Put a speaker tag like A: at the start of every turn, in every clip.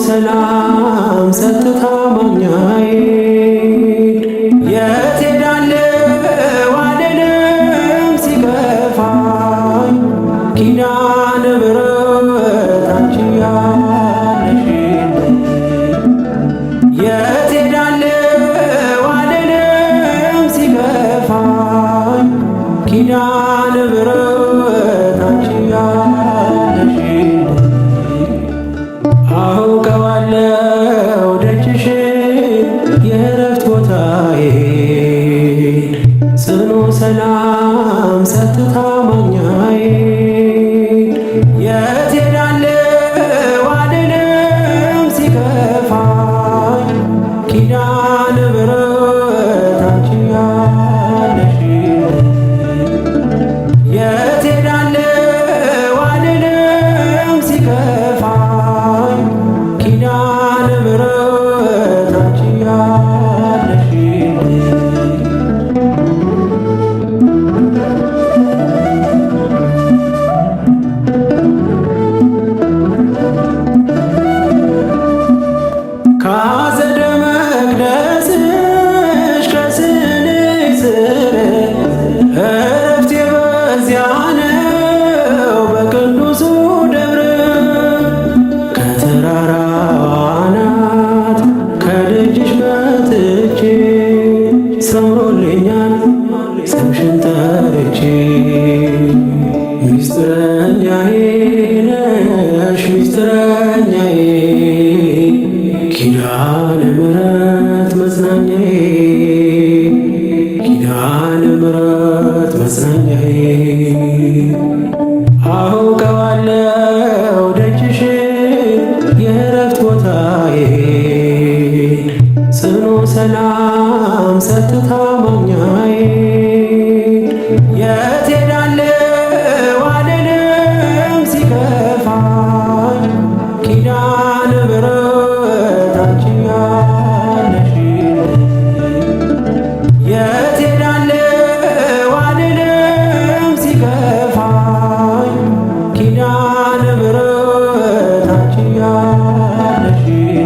A: ሰላም ጸጥታ ማግኛዬ የት ሄዳለሁ አልልም ሲከፋኝ ኪዳነ ምሕረት አንቺ ያለሽልኝ የት ሄዳለሁ አልልም ሲከፋኝ ኪዳነ ምሕረት አንቺ ያለሽልኝ አውቀዋለሁ ደጅሽን የእረፍት ቦታዬን ጽኑ ሰላም ጸጥታ ማግኛዬን የት ሄዳለሁ አልልም ሲከፋኝ ኪዳነ ምሕረት አንቺ ያለሽልኝ የት ሄዳለሁ አልልም ሲከፋኝ ኪዳነ ምሕረት አንቺ ያለሽልኝ ከአጸደ መቅደስሽ ከስንኝ ስር እረፍቴ በዚያ ነው በቅዱሱ ደብር ከተራራው አናት ከደጅሽ መጥቼ ሰምሮልኛል ስምሽን ጠርቼ ሚስጥረኛዬ ነሽ ሚስጥረኛዬ ኪዳነ ምሕረት መጽናኛዬ ኪዳነ ምሕረት መጽናኛዬ አውቀዋለሁ ደጅሽን የእረፍት ቦታዬን ጽኑ ሰላም ጸጥታ ማግኛዬን የት ሄዳለሁ አልልም ሲከፋኝ ኪዳነ ምሕረት አንቺ ያለሽልኝ የት ሄዳለሁ አልልም ሲከፋኝ ኪዳነ ምሕረት አንቺ ያለሽልኝ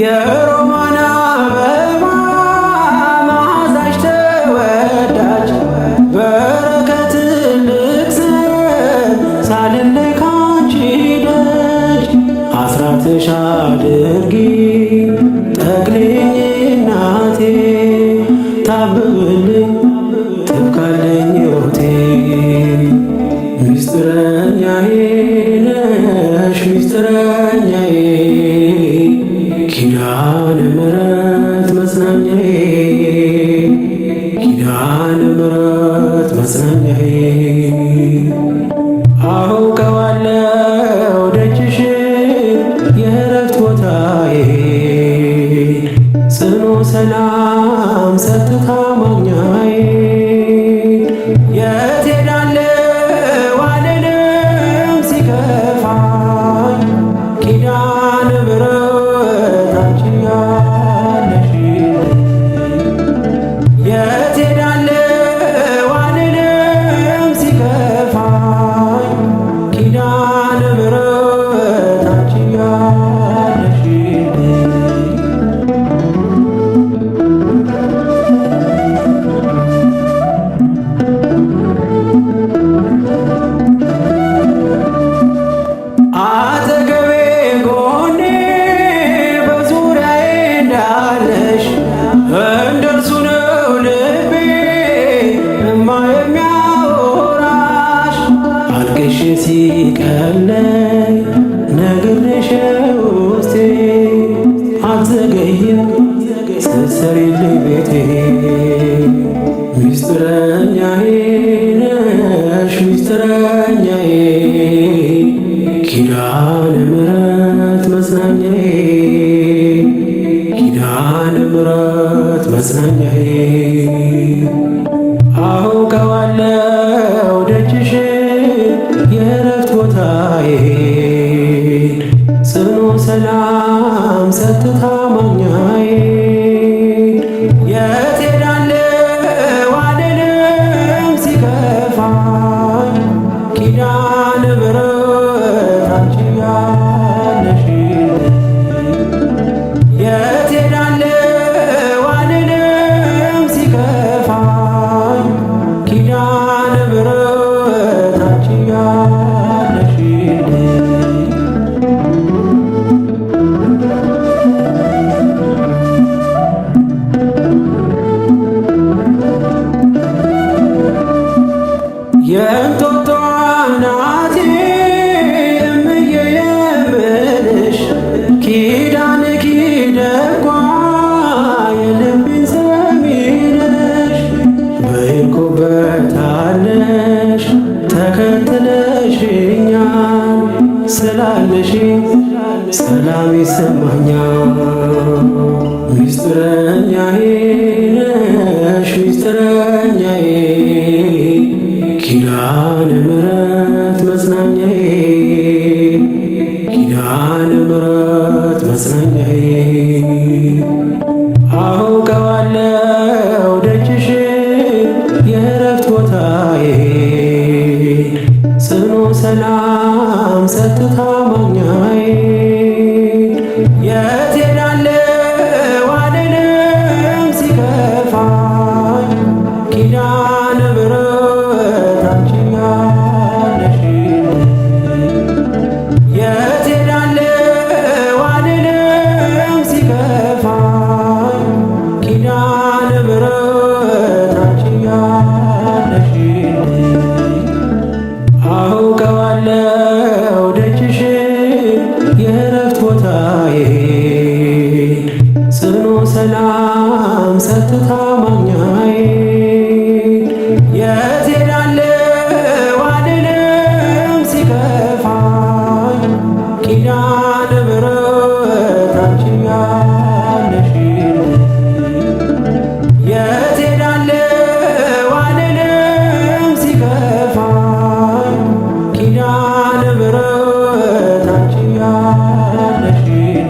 A: የሮማን አበባ መዓዛሽ ተወዳጅ በረከት ልቅሰም ሳልለይ ካንቺ ደጅ አስራትሽ አድርጊ ጠቅልኝ እናቴ ታብብልኝ ትብካለኝ ሕይወቴ ሚስጥረኛዬ ነሽ ሚስጥረኛዬ ኪዳነ ምሕረት መጽናኛዬ ኪዳነ ምሕረት መጽናኛዬ አውቀዋለሁ ደጅሽን የእረፍት ቦታዬን ጽኑ ሰላም ጸጥታ ማግኛዬን የት ሄዳለሁ አልልም ሲከፋኝ ኪዳነ ምሕረት አንቺ ያለሽልኝ የት ሄዳለሁ አልልም ሲከፋኝ ኪዳነ ምሕረት አንቺ ያለሽልኝ አጠገቤ ጎኔ በዙሪያዬ እንዳለሽ እንደርሱ ነው ልቤ እማ የሚያወራሽ አልቅሼ ሲቀለኝ ነግሬሽ ውስጤ አትዘገይም ስትሰሪልኝ ቤቴ ሚስጥረኛዬ ነሽ ሚስጥረኛዬ ኪዳነ ምሕረት መጽናኛዬ ኪዳነ ምሕረት መጽናኛዬ አውቀዋለሁ ደጅሽን የእረፍት ቦታዬን ጽኑ ሰላም ጸጥታ ማግኛዬን ሰላም ይሰማኛል። ሚስጥረኛዬ ነሽ ሚስጥረኛዬ ኪዳነ ምሕረት መጽናኛዬ ኪዳነ ምሕረት መጽናኛዬ አውቀዋለሁ ደጅሽ የእረፍት ቦታዬ ጽኑ ሰላም ጸጥታ ማግኛዬ የት ሄዳለሁ አልልም ሲከፋኝ ኪዳነ ምሕረት አንቺ ያለሽልኝ የት ሄዳለሁ አልልም ሲከፋኝ ኪዳነ ምሕረት አንቺ ያለሽልኝ አውቀዋለሁ ደጅሽ የእረፍት ቦታዬ ጽኑ ሰላም ጸጥታ ማግኛዬ የት ሄዳለሁ አልልም ሲከፋኝ ኪዳነ ምሕረት አንቺ ያለሽልኝ የት ሄዳለሁ አልልም ሲከፋኝ ኪዳነ ምሕረት አንቺ ያለሽልኝ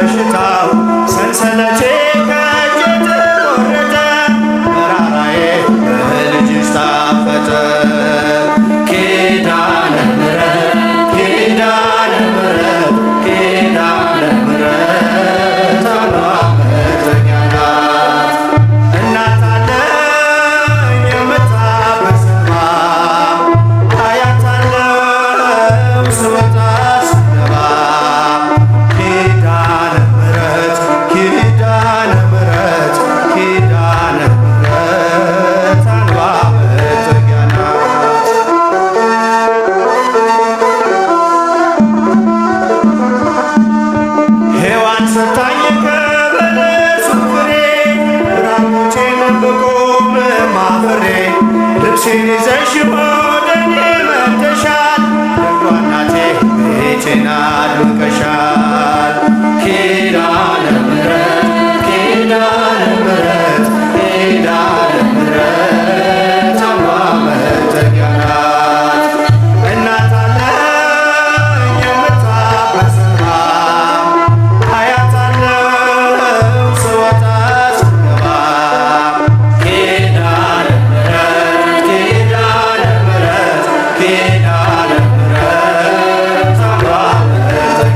B: በሽታው ሰንሰለቴ ከእጄ ተቆረጠ መራራዬ በልጅሽ ታፈተ። ኪዳነ ምሕረት ኪዳነ ምሕረት ኪዳነ ምሕረት አሏ መጠጊያ ናት። እናት አለኝ የምታበስማ አያት አለው ስወጣ ስገባ ኪዳነ ምሕረት ኪዳነ ምሕረት ኪዳነ ምሕረት አሏ መጠጊያ ናት። ሔዋን ሰታኝ ከበለሱ ፍሬ ራቁቴን ብቆም ማፈሬ ልብሴን ይዘሽ ወደ እኔ መጥተሻል ደጓ እናቴ ቤቴን አድምቀሻል። ኪዳነ ምሕረት ኪዳነ ምሕረት ኪዳነ ምሕረት አሏ መጠጊያ ናት። እናት አለኝ የምታበስማ አያት አለው ስወጣ ስገባ ኪዳነ ምሕረት ኪዳነ ምሕረት ኪዳነ ምሕረት አሏ መጠጊያ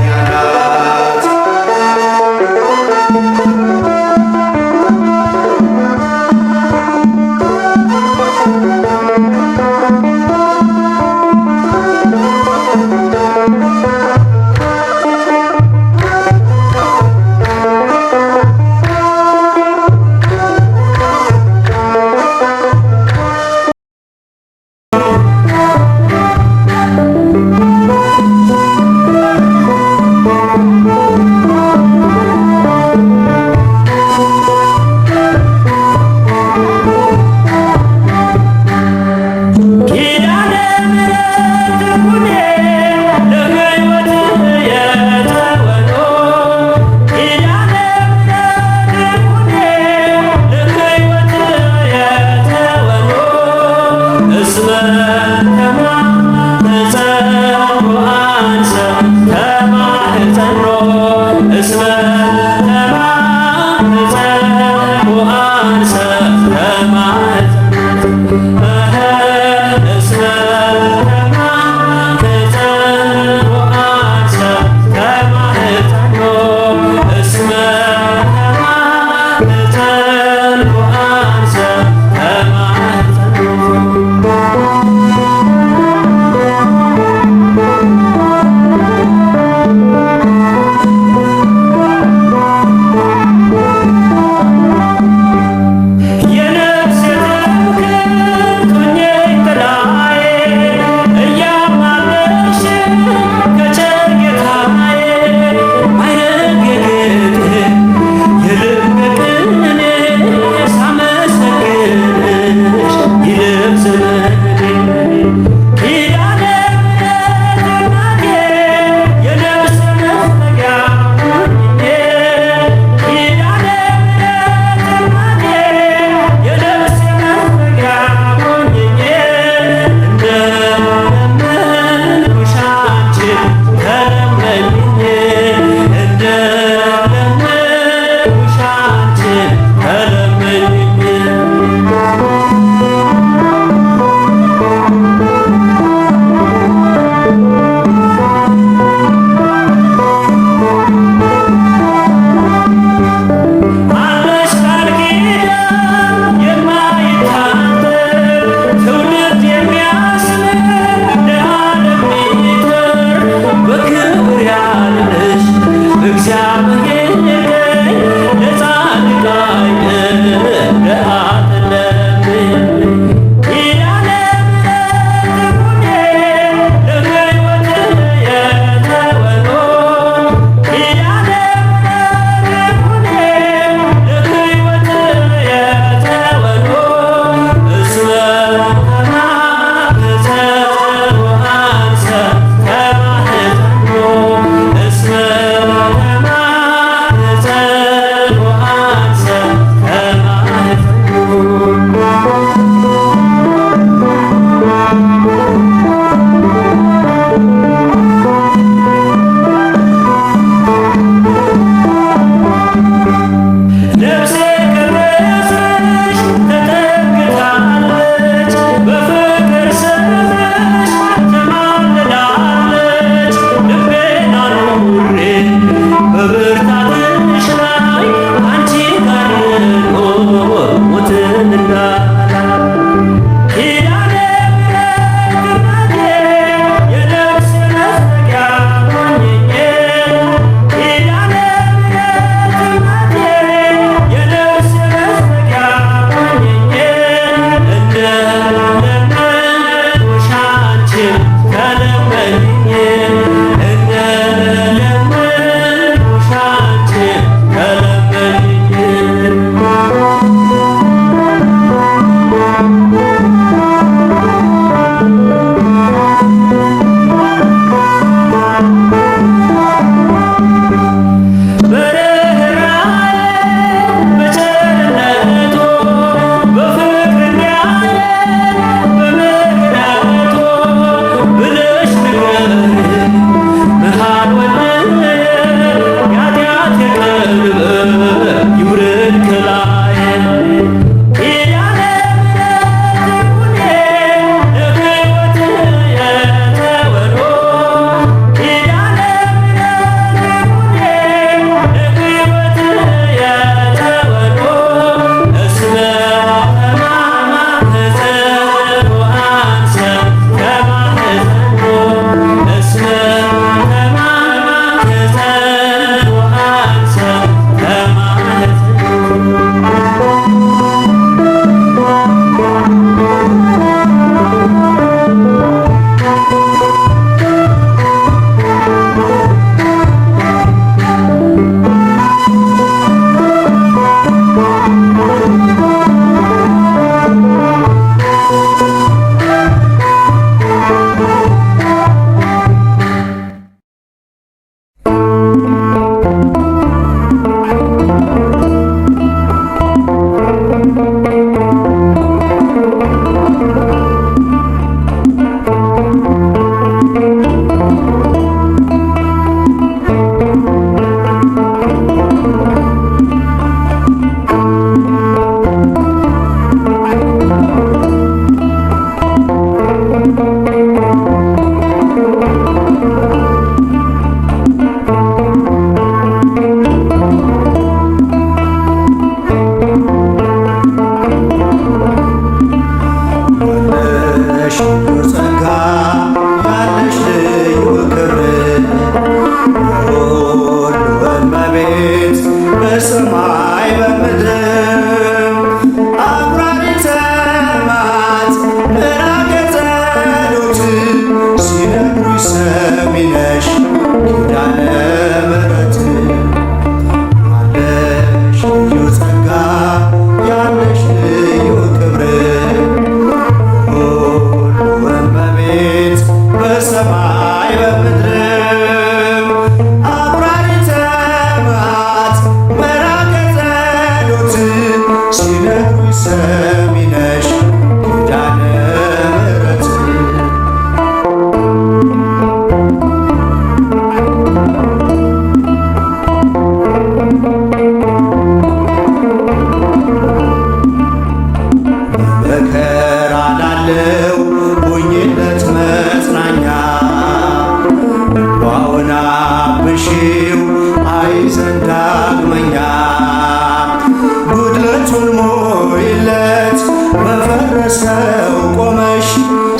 B: በፈረሰው ቆመሽ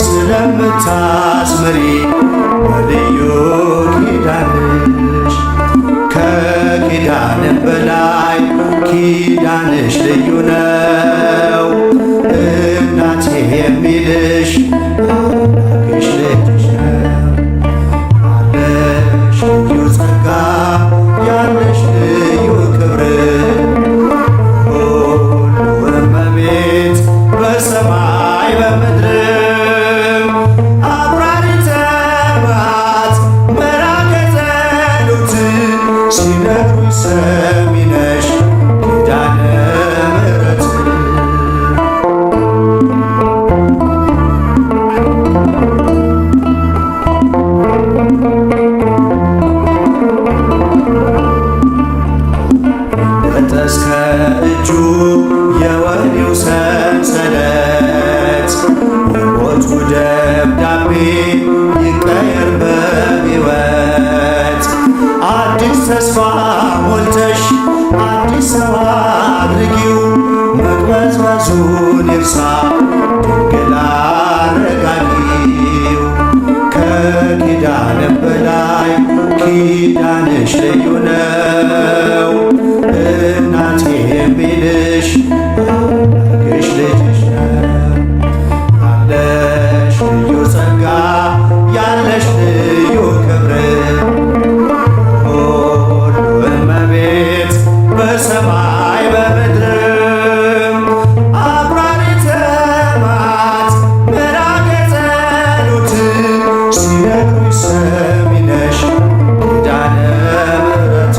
B: ስለምታስምሪ በልዩ ኪዳንሽ ከኪዳንም በላይ ኪዳንሽ ልዩ ነው። እናቴ የሚልሽ አምላክሽ ልጅሽ ነው። አለሽ ልዩ ጸጋ ያለሽ ልዩ ክብር በሰማይ በምድርም አቁራሪተ መዓት መራገ ጸሎት ሲነግሩኝ ሰሚ ነሽ ኪዳነ ምሕረት እስከ እጁ የወህኒው ሰንሰለት የሞቱ ደብዳቤ ይቀየር በሕይወት አዲስ ተስፋ ሞልተሽ አዲስ ሰው አድርጊው መቅበዝበዙን ይርሳ ድንግል አረጋጊው ከኪዳንም በላይ ኪዳንሽ ልዩ ነው። እናቴ የሚልሽ አምላክሽ ልጅሽ ነው። ያለሽ ልዩ ጸጋ ያለሽ ልዩ ክብር ሁሉ እመቤት በሰማይ በምድርም አቁራሪተ መዓት መራገ ጸሎት ሲነግሩኝ ሰሚ ነሽ ኪዳነ ምሕረት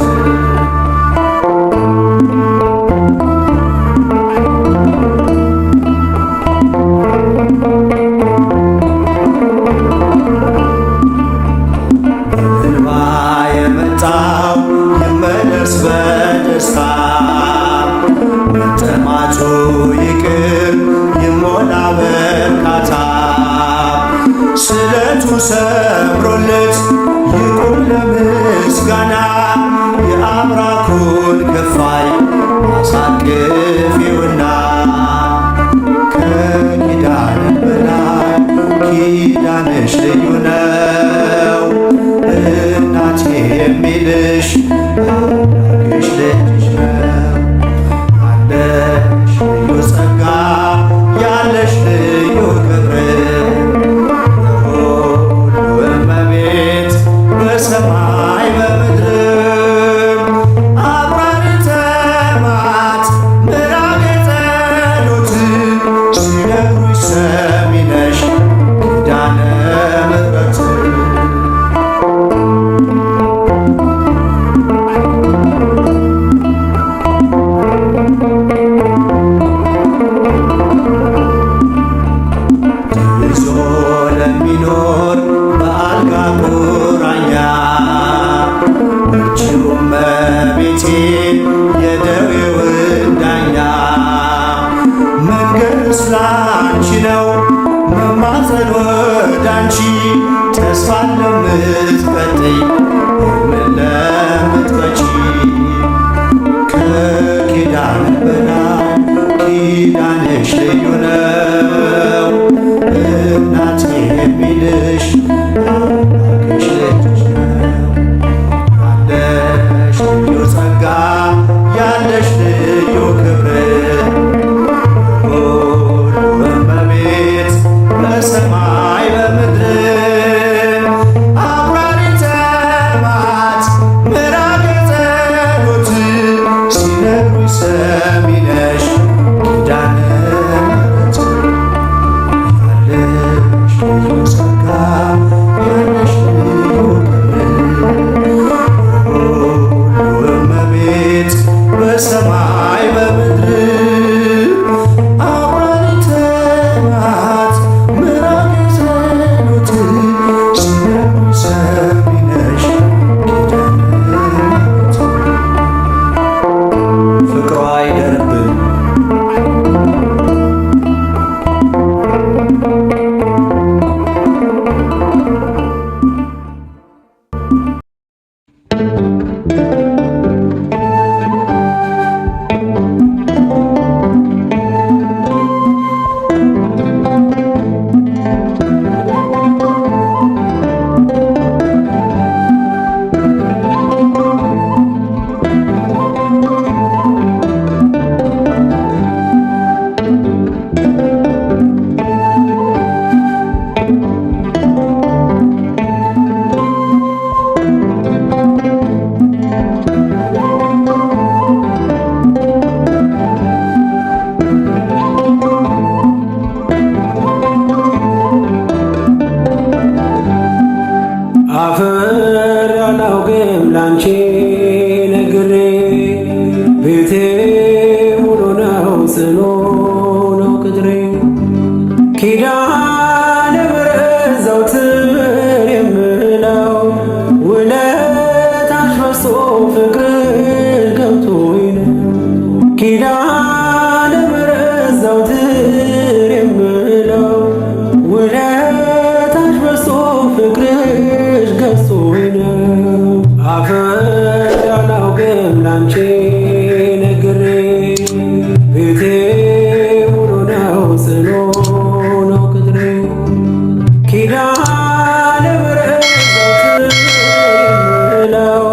B: እንባ የመጣው ይመለስ በደስታ መጠማቱ ይቅር ይሞላ በርካታ ስለቱ ሰምሮለት ይቁም ለምስጋና የአብራኩን ክፋይ አሳቅፊውና ከኪዳንም በላይ ኪዳንሽ ልዩ ነው። እናቴ የሚልሽ አምላክሽ ልጅሽ ነው። አለሽ ልዩ ጸጋ ያለሽ ልዩ ክብር ሁሉ እመቤት በሰማይ በምድርም አቁራሪተ መዓት መራገ ጸሎት ሲነግሩኝ ሰሚ ነሽ ኪዳነ ምሕረት ተስፋን ለምትቀጥይ ሕልምን ለምትፈቺ ከኪዳን በላይ ኪዳንሽ ልዩ ነው። እናቴ የሚልሽ አምላክሽ ልጅሽ ነው። ያለሽ ልዩ ጸጋ ያለሽ ልዩ ክብር ሁሉ እመቤት በሰማይ በምድር አቁራሪተ መዓት ምዕራገ ጸሎት ሲነግሩኝ ሰሚ ነሽ ኪዳነ ምሕረት ያለሽ ልዩ ጸጋ ያለሽ ልዩ ክብር ሁሉ እመቤት በሰማይ በምድር አቁራሪተ መዓት ምዕራገ ጸሎት ሲነግሩኝ ሰሚ ነሽ ኪዳነ ምሕረት ፍቅሯ አይደርብን
A: አፈር አላውቅም ላንቺ ነግሬ ቤቴ ሙሉ ነው ጽኑ ነው ቅጥሬ ኪዳነ ምሕረት ዘወትር የምለው ውለታሽ በዝቶ ፍቅርሽ ገብቶኝ ነው ኪዳነ ምሕረት ዘወትር የምለው ውለታሽ በዝቶ ፍቅርሽ ገዝቶኝ ነው አፈር አላውቅም ላንቺ ነግሬ ቤቴ ሙሉ ነው ጽኑ ነው ቅጥሬ ኪዳነ ምሕረት ዘወትር የምለው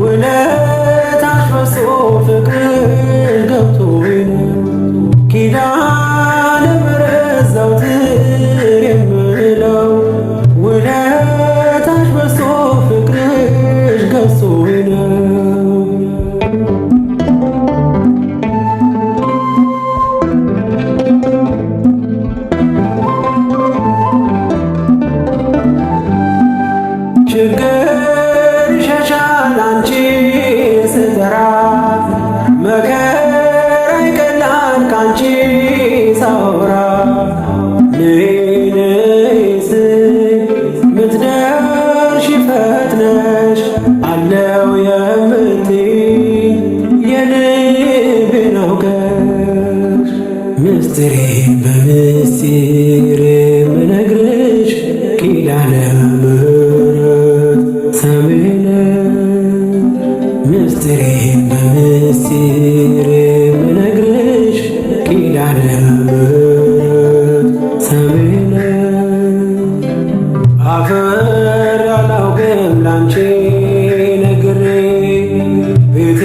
A: ውለታሽ በዝቶ ፍቅርሽ ገብቶኝ ነው ኪዳነ ምሕረት ዘወትር የምለው ውለታሽ በዝቶ ፍቅርሽ ገዝቶኝ ነው ችግር ይሸሻል አንቺ ስጠራ መከራ ይቀላል ካንቺ ሳወራ ነይ ነይ ስል ምትደርሺ ፈጥነሽ አለው የምትይ የልቤን አውቀሽ ምስጢሬን በምስጢር የምነግርሽ ኪዳነ ምሕረት ሰሚ ነሽ ምስጢሬን በምስጢር የምነግርሽ ኪዳነ ምሕረት ሰሚ ነሽ አፈር አላውቅም ላንቺ ነግሬ ቤቴ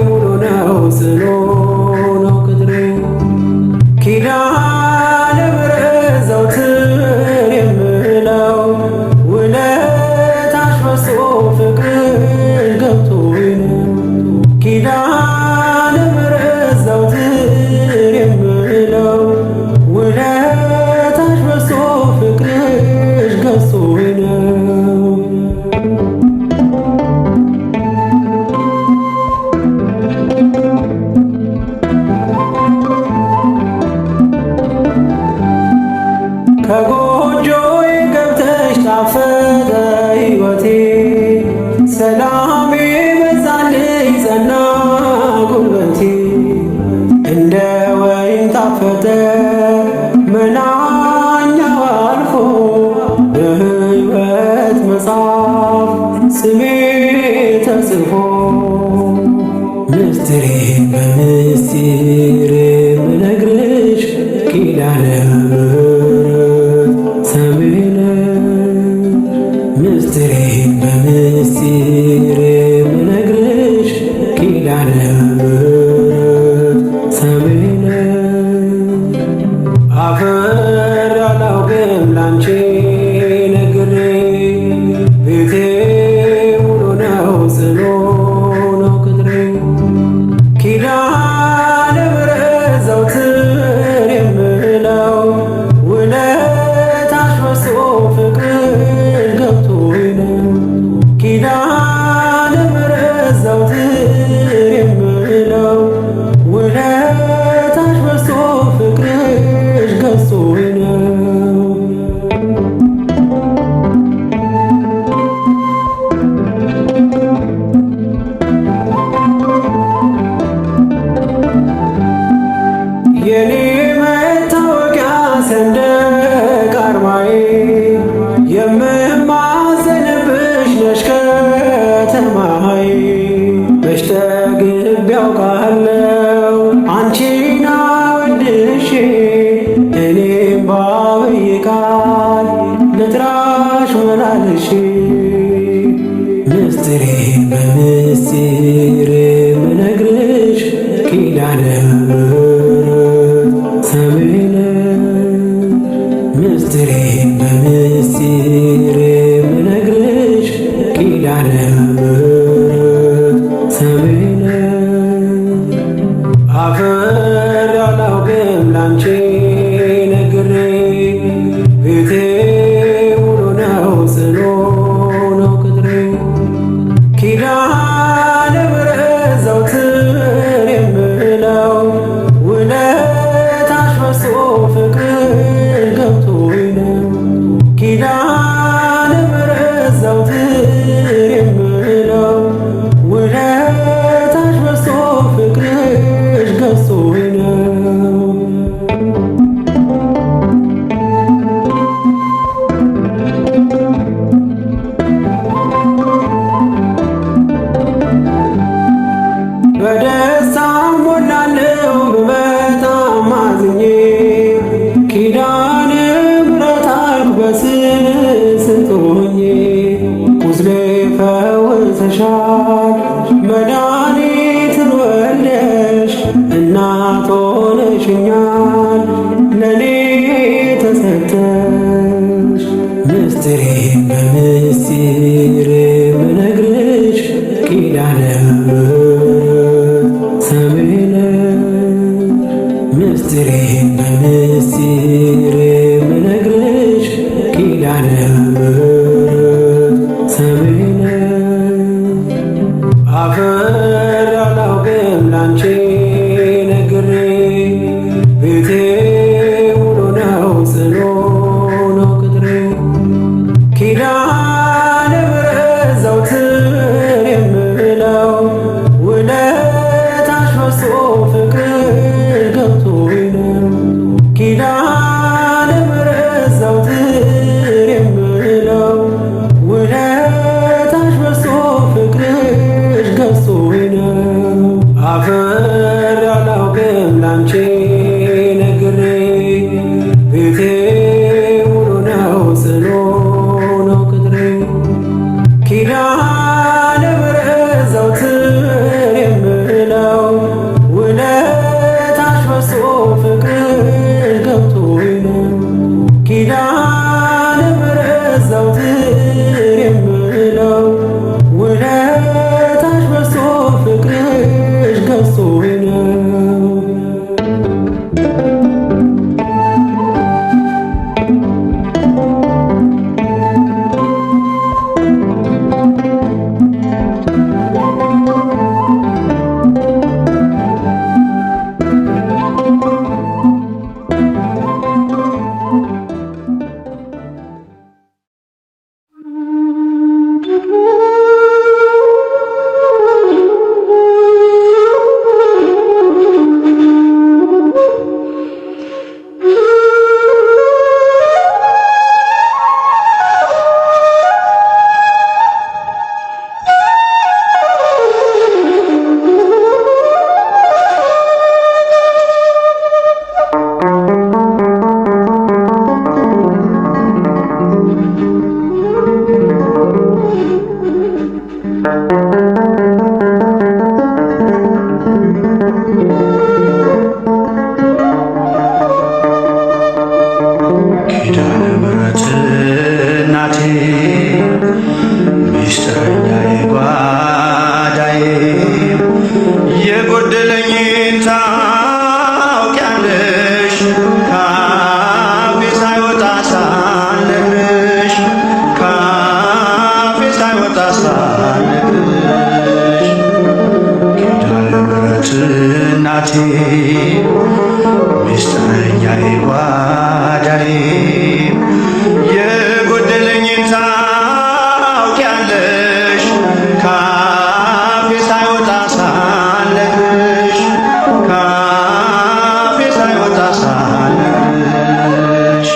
A: ሙሉ ነው ጽኑ ነው ቅጥሬ ኪዳነ ምሕረት ዘወትር የምለው ውለታሽ በዝቶ ፍቅርሽ ገብቶኝ ነው ኪዳነ ምሕረት ዘወትር የምለው ውለታሽ በዝቶ ፍቅርሽ ገዝቶኝ ነው ከጎጆዬ ገብተሽ ጣፈጠ ሕይወቴ ሰላሜ በዛልኝ ጸና ጉልበቴ እንደ ወይን ጣፈጠ መናኛው አልፎ በሕይወቴ ምስጢሬን በምስጢር የምነግርሽ ኪዳነ ምሕረት ሰሚው ነሽ። ምስጢሬን በምስጢር የምነግርሽ ኪዳነ ምሕረት ሰሚው ነሽ። አፈር አላውቅም ላንቺ ነግሬ ቤቴ ሙሉ ነው ጽኑ ነው ቅጥሬ ኪዳነ ምሕረት ዘወትር የምለው ውለታሽ በዝቶ ፍቅር ገብቶኝ ነው። ኪዳነ ምሕረት ዘወትር የምለው ውለታሽ በዝቶ ፍቅርሽ ገዝቶኝ ነው። የኔ መታወቂያ ሰንደቅ ዓርማዬ የምማዘንብሽ ነሽ ከተማዬ መች ጠግቤ አውቃለሁ አንቺን አወድሼ እኔም ባብዬ ቃል ልጥራሽ መላልሼ ምስጢሬን በምስጢር የምነግርሽ ኪዳነ ምሕረት ሰሚው ነሽ። ምስጢሬን በምስጢር የምነግርሽ ኪዳነ ምሕረት ሰሚው ነሽ። አፈር አላውቅም ላንቺ ነግሬ ቤቴ ሙሉ ነው ጽኑ ነው ቅጥሬ ኪዳነ ምሕረት ዘወትር የምለው ውለታሽ በዝቶ ፍቅር ገብቶኝ ነው። ኪዳነ ምሕረት ዘወትር የምለው ውለታሽ በዝቶ ፍቅርሽ ገዝቶኝ ነው። በደስታ ሞላለሁ ብመጣም አዝኜ ኪዳነ ምሕረት አልኩ በስስት ሆኜ ቁስሌ ፈውሰሻል መድኃኒትን ወልደሽ እናት ሆነሽኛል ለኔ ተሰጠሽ። ምስጢሬን በምስጢር የምነግርሽ ኪዳነ ምሕረት ሰሚው ነሽ። ምስጢሬን በምስጢር የምነግርሽ ኪዳነ ምሕረት ሰሚው ነሽ። አፈር አላውቅም ላንቺ ነግሬ
B: እናቴ ምስጢረኛዬ ጓዳዬ የጎደለኝን ታውቂያለሽ ካፌ ሳይወጣ ሳልነግርሽ ካፌ ሳይወጣ ሳልነግርሽ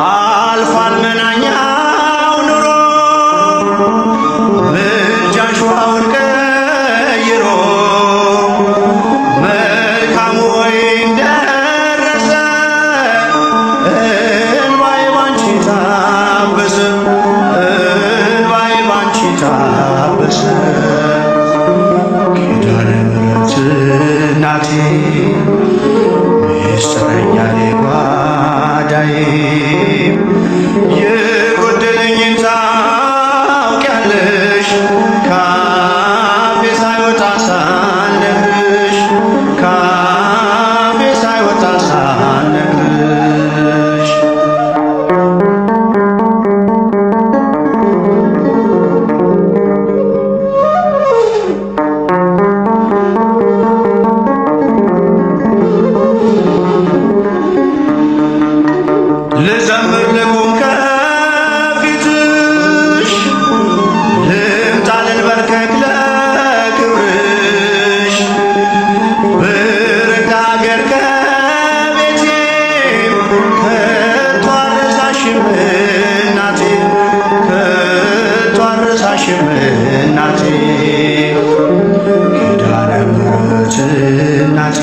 B: አልፏል መናኛው ኑሮ ምልጃሽ ውሃውን ቀይሮ መልካሙ ወይን ደረሰ እንባዬ ባንቺ ታበሰ እንባዬ ባንቺ ታበሰ ኪዳነ ምሕረት እናቴ ምስጢረኛዬ ጓዳዬ የጎደለኝን ታውቂያለሽ ካፌ ሳይወጣ ሳልነግርሽ ካፌ ሳይወጣ ሳልነግርሽ ልዘምር ልቁም ከፊትሽ ልምጣ ልንበርከክ ለክብርሽ ብርቅ አገር ከቤቴ ከቶ አልረሳሽም እናቴ ከቶ አልረሳሽም እናቴ ኪዳነ ምሕረት እናቴ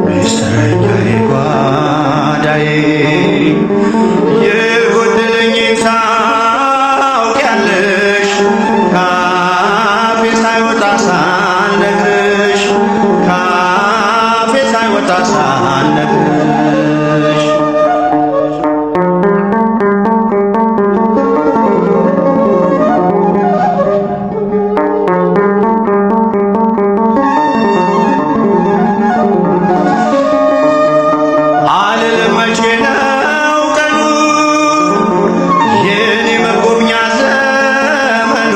B: ምስጢረኛዬ ጓዳዬ የጎደለኝን ታውቂያለሽ ካፌ ሳይወጣ ሳልነግርሽ ካፌ ሳይወጣ ሳልነግርሽ አልልም መቼ ነው ቀኑ የኔ መጎብኛ ዘመኑ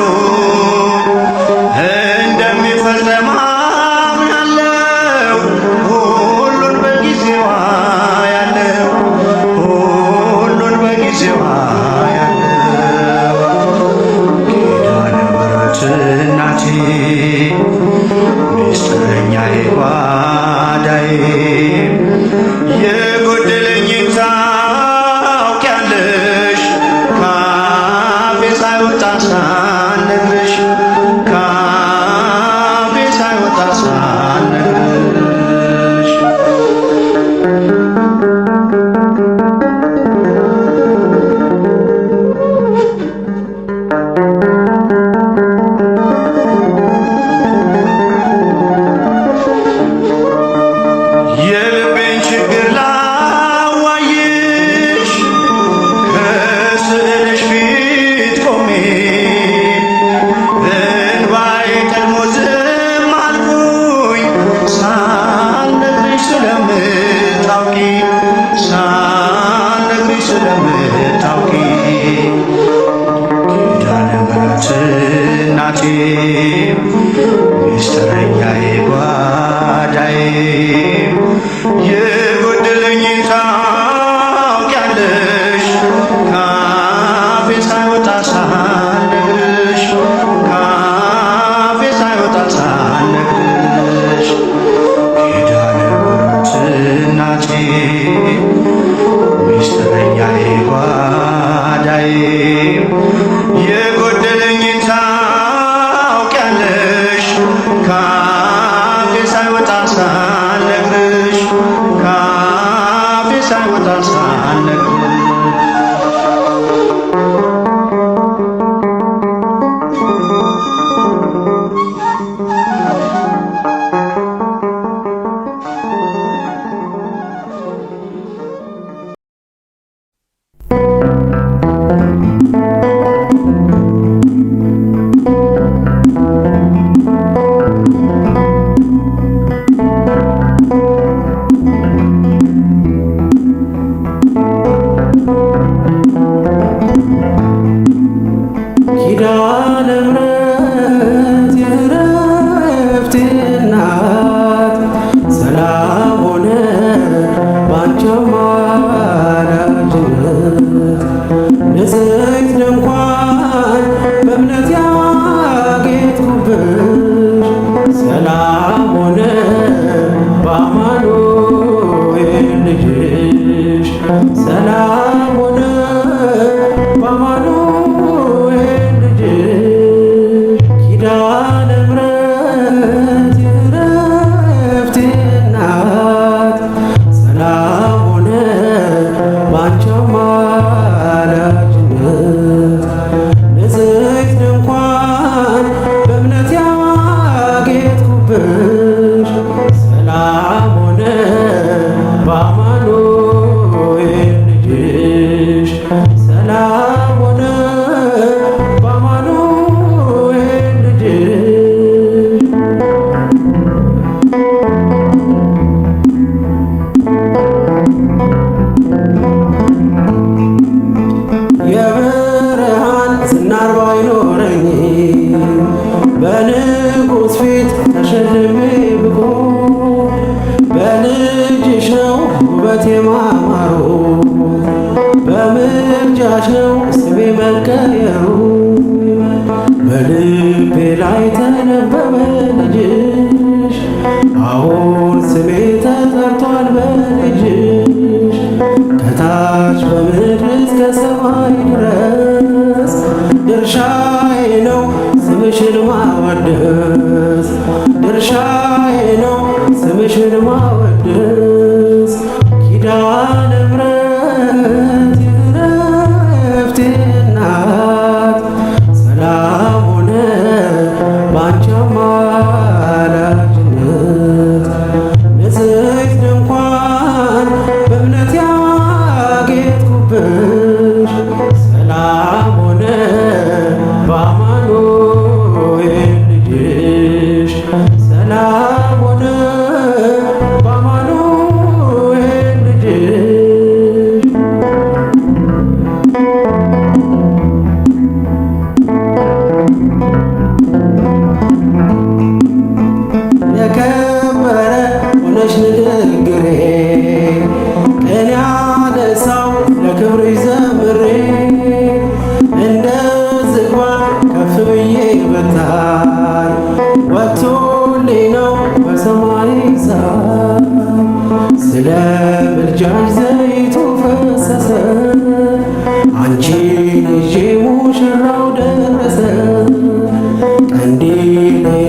B: እንደሚፈጸም አምናለሁ ሁሉን በጊዜዋ ያለው ሁሉን በጊዜዋ ያለው ኪዳነ ምሕረት እናቴ ምስጢረኛዬ ጓዳዬ የጎደለኝን ታውቂያለሽ ካፌ ሳይወጣ ሳልነግርሽ ካፌ ሳይወጣ ሳልነግርሽ የልቤን ችግር ላዋይሽ ከስዕልሽ ፊት ቆሜ እንባዬ ቀድሞ ዝም አልኩኝ ሳልነግርሽ ስለምታውቂ ሳልነግርሽ ስለምታውቂ ኪዳነ ምሕረት እናቴ ምስጢረኛዬ ጓዳዬ የጎደለኝን ታውቂያለሽ ካፌ ሳይወጣ ሳልነግርሽ ካፌ ሳይወጣ ሳልነግርሽ ኪዳነ ምሕረት እናቴ ምስጢረኛዬ ጓዳዬ የጎደለኝን ታውቂያለሽ ካፌ ሳይወጣ ሳልነግርሽ ካፌ ሳይወጣ ሳልነግርሽ
A: ስምሽን ማወደስ ኪዳነ ምሕረት የዕረፍቴ እናት ሰላም ሆነ ባንቺ አማላጅነት ንጽሕት ድንኳን በእምነት ያጌጥኩብሽ ሰላም ሆነ በአማኑኤል ልጅሽ ሰላም ሆነ በአማኑኤል ልጅሽ የከበረ ሆነሽ ንግግሬ ቅኔ ያነሳው ለክብርሽ ዘምሬ እንደ ዝግባ ከፍ ብዬ በታይ ወጥቶልኝ ነው በሰማይ ዛፍ ስለ ምልጃሽ ዘይቱ ፈሰሰ አንቺን ይዤ ሙሽራው ደረሰ ቀንዲሌ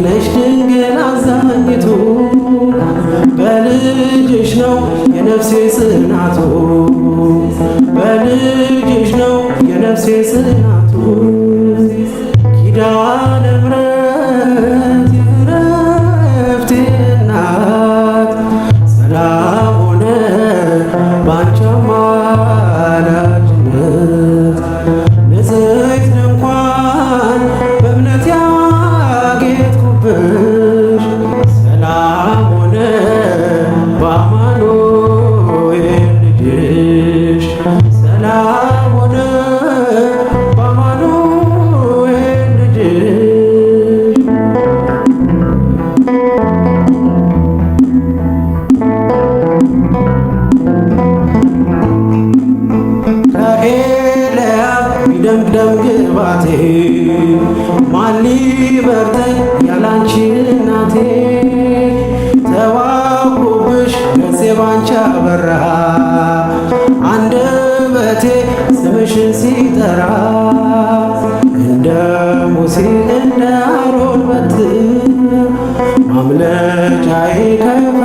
A: ነሽ ድንግል አዛኝቱ በልጅሽ ነው የነፍሴ ጽናቱ በልጅሽ ነው የነፍሴ ጽናቱ ኪዳነ ምሕረት የዕረፍቴ እናት ሰላም ሆነ ባንቺ አማላጅነት ንጽሕት ድንኳን በእምነት ያጌጥኩብሽ ሰላም ሆነ በአማኑኤል ልጅሽ ሰላም ሆነ በአማኑኤል ልጅሽ ከኤልያብ ይደምደም ግባቴ ማን ሊበርተኝ ያላንቺ እናቴ ተዋብኩብሽ ገጼ ባንቺ አበራ አንደበቴ ስምሽን ሲጠራ እንደ ሙሴ እንደ አሮን በትር ማምለጫዬ ከፈ